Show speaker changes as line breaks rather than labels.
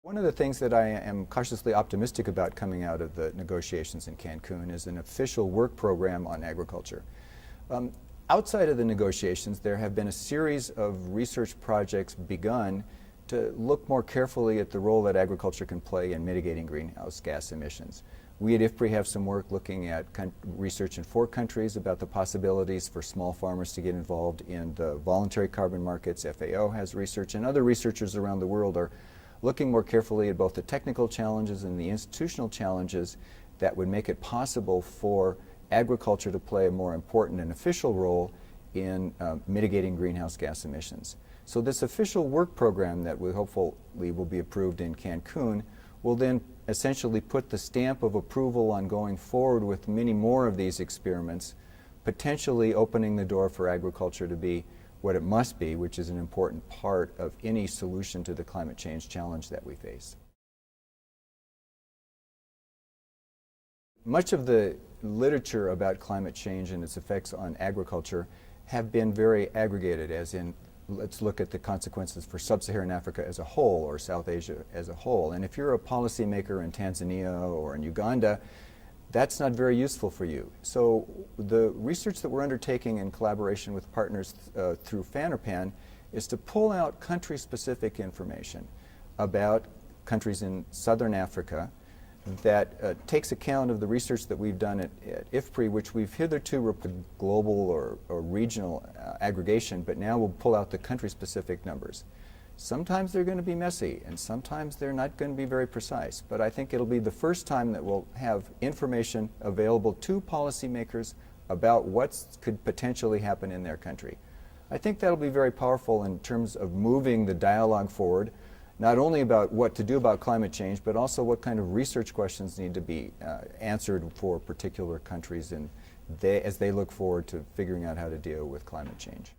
One of the things that I am cautiously optimistic about coming out of the negotiations in Cancun is an official work program on agriculture. Outside of the negotiations, there have been a series of research projects begun to look more carefully at the role that agriculture can play in mitigating greenhouse gas emissions. We at IFPRI have some work looking at research in 4 countries about the possibilities for small farmers to get involved in the voluntary carbon markets. FAO has research, and other researchers around the world are looking more carefully at both the technical challenges and the institutional challenges that would make it possible for agriculture to play a more important and official role in mitigating greenhouse gas emissions. So this official work program that we hopefully will be approved in Cancun will then essentially put the stamp of approval on going forward with many more of these experiments, potentially opening the door for agriculture to be what it must be, which is an important part of any solution to the climate change challenge that we face. Much of the literature about climate change and its effects on agriculture have been very aggregated, as in, let's look at the consequences for sub-Saharan Africa as a whole or South Asia as a whole. And if you're a policymaker in Tanzania or in Uganda, that's not very useful for you. So the research that we're undertaking in collaboration with partners through FANRPAN is to pull out country-specific information about countries in Southern Africa that takes account of the research that we've done at IFPRI, which we've hitherto reported global or regional aggregation, but now we'll pull out the country-specific numbers. Sometimes they're going to be messy, and sometimes they're not going to be very precise, but I think it'll be the first time that we'll have information available to policymakers about what could potentially happen in their country. I think that'll be very powerful in terms of moving the dialogue forward, not only about what to do about climate change, but also what kind of research questions need to be answered for particular countries as they look forward to figuring out how to deal with climate change.